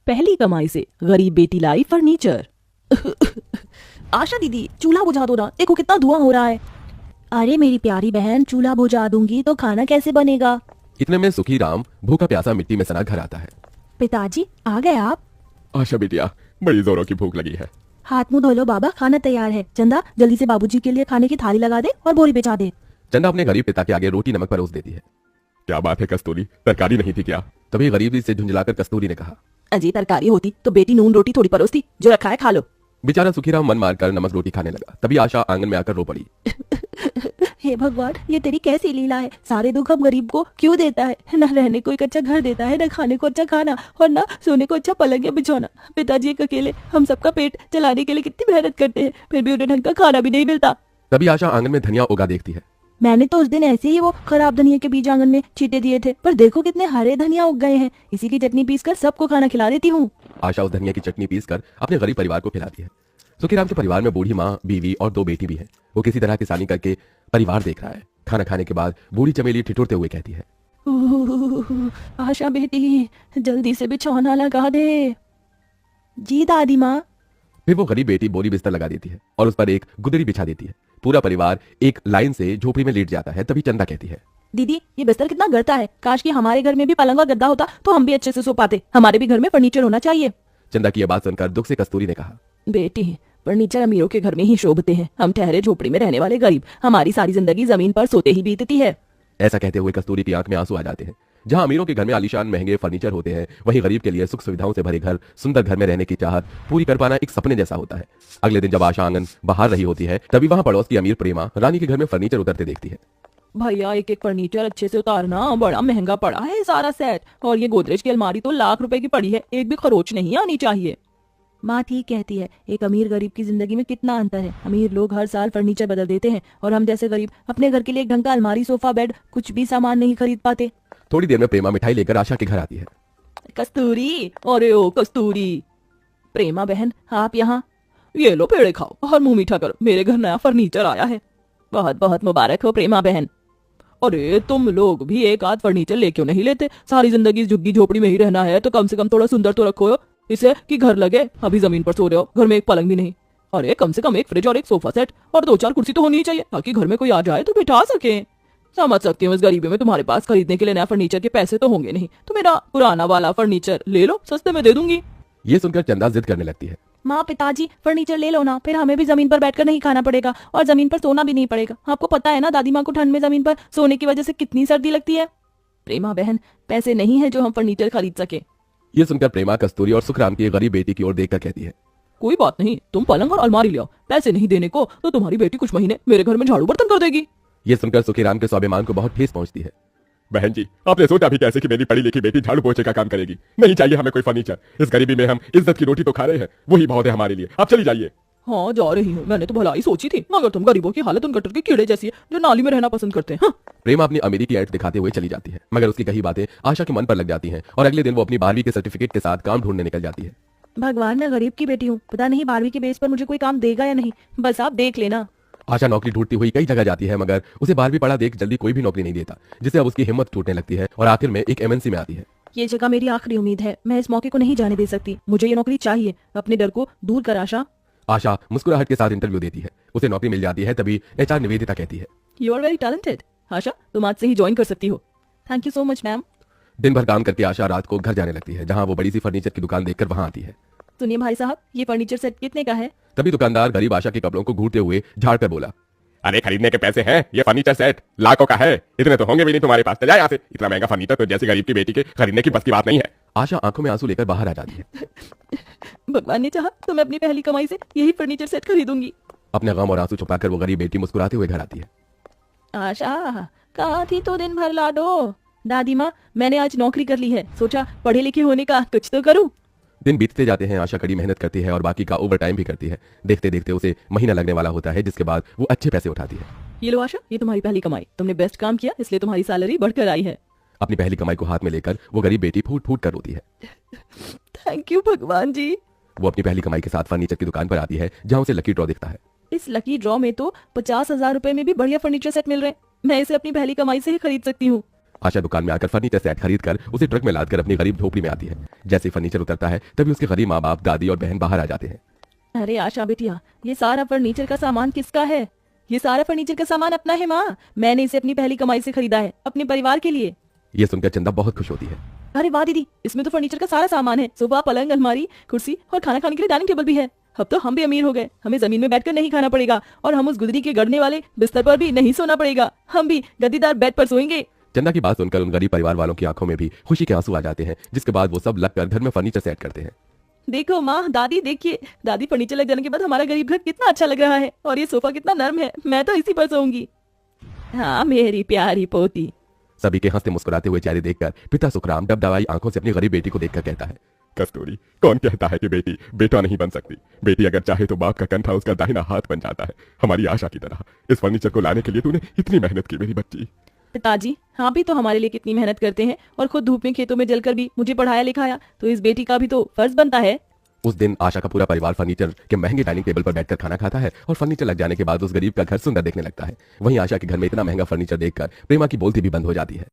पहली कमाई से गरीब बेटी लाई फर्नीचर। आशा दीदी चूल्हा बुझा दो ना, देखो कितना धुआं हो रहा है। अरे मेरी प्यारी बहन, चूल्हा बुझा दूंगी तो खाना कैसे बनेगा? इतने में सुखी राम भूखा प्यासा मिट्टी में सना घर आता है। पिताजी आ गए आप? आशा बिटिया, बड़ी जोरों की भूख लगी है। हाथ मुंह धो लो बाबा, खाना तैयार है। चंदा जल्दी से बाबूजी के लिए खाने की थाली लगा दे और बोरी बिछा दे। चंदा अपने गरीब पिता के आगे रोटी नमक परोस देती है। क्या बात है कस्तूरी, तरकारी नहीं थी क्या? तभी गरीबी से झुंझलाकर कस्तूरी ने कहा, अजी तरकारी होती तो बेटी नून रोटी थोड़ी परोसती, जो रखा है खा लो। बेचारा सुखीराम मन मारकर नमक रोटी खाने लगा। तभी आशा आंगन में आकर रो पड़ी। हे भगवान, ये तेरी कैसी लीला है? सारे दुख हम गरीब को क्यों देता है? न रहने को एक अच्छा घर देता है, न खाने को अच्छा खाना, और न सोने को अच्छा पलंग या बिछौना। पिताजी एक अकेले हम सबका पेट चलाने के लिए कितनी मेहनत करते हैं, फिर भी उन्हें ढंग का खाना भी नहीं मिलता। तभी आशा आंगन में धनिया उगा देखती है। मैंने तो उस दिन ऐसे ही वो खराब धनिया के बीज आंगन में छींटे दिए थे, पर देखो कितने हरे धनिया उग गए हैं। इसी की चटनी पीसकर सबको खाना खिला देती हूँ। आशा उस धनिया की चटनी पीसकर अपने गरीब परिवार को खिलाती है। सुखीराम के परिवार में बूढ़ी माँ, बीवी और 2 बेटी भी है। वो किसी तरह किसानी करके परिवार देख रहा है। खाना खाने के बाद बूढ़ी चमेली ठिठुरते हुए कहती है, आशा बेटी जल्दी से बिछौना लगा दे। जी दादी माँ। फिर वो गरीब बेटी बोरी बिस्तर लगा देती है और उस पर एक गुदरी बिछा देती है। पूरा परिवार एक लाइन से झोपड़ी में लेट जाता है। तभी चंदा कहती है, दीदी ये बिस्तर कितना गड़ता है, काश कि हमारे घर में भी पलंग और गद्दा होता तो हम भी अच्छे से सो पाते। हमारे भी घर में फर्नीचर होना चाहिए। चंदा की यह बात सुनकर दुख से कस्तूरी ने कहा, बेटी फर्नीचर अमीरों के घर में ही शोभते हैं, हम ठहरे झोपड़ी में रहने वाले गरीब, हमारी सारी जिंदगी जमीन पर सोते ही बीतती है। ऐसा कहते हुए कस्तूरी की आंख में आंसू आ जाते हैं। जहां अमीरों के घर में आलीशान महंगे फर्नीचर होते हैं, वहीं गरीब के लिए सुख सुविधाओं से भरे घर, सुंदर घर में रहने की चाहत पूरी कर पाना एक सपने जैसा होता है। अगले दिन जब आशा आंगन बाहर रही होती है, तभी वहां पड़ोस की अमीर प्रेमा रानी के घर में फर्नीचर उतरते देखती है। भैया एक एक फर्नीचर अच्छे से उतारना, बड़ा महंगा पड़ा है सारा सेट, और ये गोदरेज की अलमारी तो लाख रुपए की पड़ी है, एक भी खरोच नहीं आनी चाहिए। माँ ठीक कहती है, एक अमीर गरीब की जिंदगी में कितना अंतर है। अमीर लोग हर साल फर्नीचर बदल देते हैं और हम जैसे गरीब अपने घर के लिए एक ढंग का अलमारी, सोफा, बेड, कुछ भी सामान नहीं खरीद पाते। थोड़ी देर में प्रेमा मिठाई लेकर आशा के घर आती है। कस्तूरी, अरे ओ कस्तूरी। प्रेमा बहन आप यहाँ? ये लो पेड़े खाओ और मुंह मीठा करो, मेरे घर नया फर्नीचर आया है। बहुत बहुत मुबारक हो प्रेमा बहन। अरे तुम लोग भी एक आध फर्नीचर ले क्यों नहीं लेते? सारी जिंदगी झुग्गी झोपड़ी में ही रहना है तो कम से कम थोड़ा सुंदर तो रखो इसे कि घर लगे। अभी जमीन पर सो रहे हो, घर में एक पलंग भी नहीं। अरे कम से कम एक फ्रिज और एक सोफा सेट और 2-4 कुर्सी तो होनी चाहिए, ताकि घर में कोई आ जाए तो बिठा सके। समझ सकती हूँ इस गरीबी में तुम्हारे पास खरीदने के लिए नया फर्नीचर के पैसे तो होंगे नहीं, तो मेरा पुराना वाला फर्नीचर ले लो, सस्ते में दे दूंगी। ये सुनकर चंदा जिद करने लगती है, माँ पिताजी फर्नीचर ले लो ना, फिर हमें भी जमीन पर बैठकर नहीं खाना पड़ेगा और जमीन पर सोना भी नहीं पड़ेगा। आपको पता है ना दादी माँ को ठंड में जमीन पर सोने की वजह से कितनी सर्दी लगती है। प्रेमा बहन पैसे नहीं है जो हम फर्नीचर खरीद सके। ये सुनकर प्रेमा कस्तूरी और सुखराम की गरीब बेटी की ओर देखकर कहती है, कोई बात नहीं, तुम पलंग और अलमारी ले आओ, पैसे नहीं देने को तो तुम्हारी बेटी कुछ महीने मेरे घर में झाड़ू बर्तन कर देगी। ये सुनकर सुखीराम के स्वाभिमान को बहुत ठेस पहुंचती है। बहन जी, आपने सोचा भी कैसे कि मेरी पढ़ी लिखी बेटी झाड़ू पोछे का काम करेगी? नहीं चाहिए हमें कोई फर्नीचर। इस गरीबी में हम इज्जत की रोटी तो खा रहे हैं, वही बहुत है हमारे लिए। आप चली जाइए। हाँ जा रही हूँ, मैंने तो भलाई सोची थी, मगर तुम गरीबों की हालत उन गटर के कीड़े जैसी है जो नाली में रहना पसंद करते हैं। हाँ। प्रेमा अपनी अमीरी की ऐठ दिखाते हुए चली जाती है, मगर उसकी कही बातें आशा के मन पर लग जाती हैं और अगले दिन वो अपनी 12वीं के सर्टिफिकेट के साथ काम ढूंढने निकल जाती है। भगवान मैं गरीब की बेटी हूँ, पता नहीं 12वीं के बेस पर मुझे कोई काम देगा या नहीं, बस आप देख लेना। आशा नौकरी ढूंढती हुई कई जगह जाती है, मगर उसे 12वीं पढ़ा देख जल्दी कोई भी नौकरी नहीं देता, जिससे अब उसकी हिम्मत टूटने लगती है और आखिर में एक MNC में आती है। ये जगह मेरी आखिरी उम्मीद है, मैं इस मौके को नहीं जाने दे सकती, मुझे ये नौकरी चाहिए। अपने डर को दूर कर आशा। आशा मुस्कुराहट के साथ इंटरव्यू देती है, उसे नौकरी मिल जाती है। तभी HR निवेदिता कहती है, यू आर वेरी टैलेंटेड आशा, तुम आज से ही ज्वाइन कर सकती हो। Thank you so much ma'am. दिन भर काम करके आशा रात को घर जाने लगती है, जहाँ वो बड़ी सी फर्नीचर की दुकान देखकर वहाँ आती है। सुनिए भाई साहब, ये फर्नीचर सेट कितने का है? तभी दुकानदार गरीब आशा के कपड़ों को घूरते हुए झाड़ कर बोला, अरे खरीदने के पैसे हैं, ये फर्नीचर सेट लाखों का है, इतने तो होंगे भी नहीं तुम्हारे पास। चल जाए यहाँ से, इतना महंगा फर्नीचर तो जैसे गरीब की बेटी के खरीदने की बस की बात नहीं है। आशा आंखों में आंसू लेकर बाहर आ जाती है। भगवान ने चाहा तो मैं अपनी पहली कमाई से यही फर्नीचर सेट खरीदूंगी। अपने गम और आंसू छुपाकर वो गरीब बेटी मुस्कुराते हुए घर आती है। आशा कहाँ थी तो दिन भर लाडो? दादी माँ मैंने आज नौकरी कर ली है, सोचा पढ़े लिखे होने का कुछ तो करूँ। दिन बीतते जाते हैं, आशा कड़ी मेहनत करती है और बाकी का ओवर टाइम भी करती है। देखते देखते उसे महीना लगने वाला होता है, जिसके बाद वो अच्छे पैसे उठाती है। ये लो आशा, ये तुम्हारी पहली कमाई, तुमने बेस्ट काम किया इसलिए तुम्हारी सैलरी बढ़कर आई है। अपनी पहली कमाई को हाथ में लेकर वो गरीब बेटी फूट फूट कर रोती है। थैंक यू भगवान जी। वो अपनी पहली कमाई के साथ फर्नीचर की दुकान पर आती है, जहाँ उसे लकी ड्रॉ दिखता है। इस लकी ड्रॉ में तो 50,000 रुपए में भी बढ़िया फर्नीचर सेट मिल रहे हैं, मैं इसे अपनी पहली कमाई से ही खरीद सकती हूँ। आशा दुकान में आकर फर्नीचर सेट खरीद कर उसे ट्रक में लादकर अपनी गरीब झोपड़ी में आती है। जैसे ही फर्नीचर उतरता है तभी उसके गरीब माँ बाप, दादी और बहन बाहर आ जाते हैं। अरे आशा बिटिया, ये सारा फर्नीचर का सामान किसका है? ये सारा फर्नीचर का सामान अपना है माँ। मैंने इसे अपनी पहली कमाई से खरीदा है, अपने परिवार के लिए। ये सुनकर चंदा बहुत खुश होती है। अरे वाह दीदी, इसमें तो फर्नीचर का सारा सामान है। सोफा, पलंग, अलमारी, कुर्सी और खाना खाने के लिए डाइनिंग टेबल भी है। अब तो हम भी अमीर हो गए। हमें जमीन में बैठकर नहीं खाना पड़ेगा और हम उस गुदरी के गड़ने वाले बिस्तर पर भी नहीं सोना पड़ेगा। हम भी गद्दीदार बेड पर सोएंगे। चंदा की बात सुनकर उन गरीब परिवार वालों की आंखों में भी खुशी के आंसू आ जाते हैं, जिसके बाद वो सब लगकर घर में फर्नीचर सेट करते हैं। देखो माँ, दादी देखिए, दादी फर्नीचर लग जाने के बाद हमारा गरीब घर कितना अच्छा लग रहा है और ये सोफा कितना नरम है। मैं तो इसी पर सोऊंगी। हाँ मेरी प्यारी पोती। सभी के हंसते मुस्कुराते हुए चेहरे देखकर पिता सुखराम डबडबाई आंखों से अपनी गरीब बेटी को देखकर कहता है, कस्तूरी, कौन कहता है कि बेटी बेटा नहीं बन सकती? बेटी अगर चाहे तो बाप का कंधा उसका दाहिना हाथ बन जाता है, हमारी आशा की तरह। इस फर्नीचर को लाने के लिए तूने इतनी मेहनत की मेरी बच्ची। पिताजी, हाँ भी तो हमारे लिए कितनी मेहनत करते हैं और खुद धूप में खेतों में जलकर भी मुझे पढ़ाया लिखाया, तो इस बेटी का भी तो फर्ज बनता है। उस दिन आशा का पूरा परिवार फर्नीचर के महंगे डाइनिंग टेबल पर बैठकर खाना खाता है और फर्नीचर लग जाने के बाद उस गरीब का घर सुंदर देखने लगता है। वहीं आशा के घर में इतना महंगा फर्नीचर देखकर प्रेमा की बोलती भी बंद हो जाती है।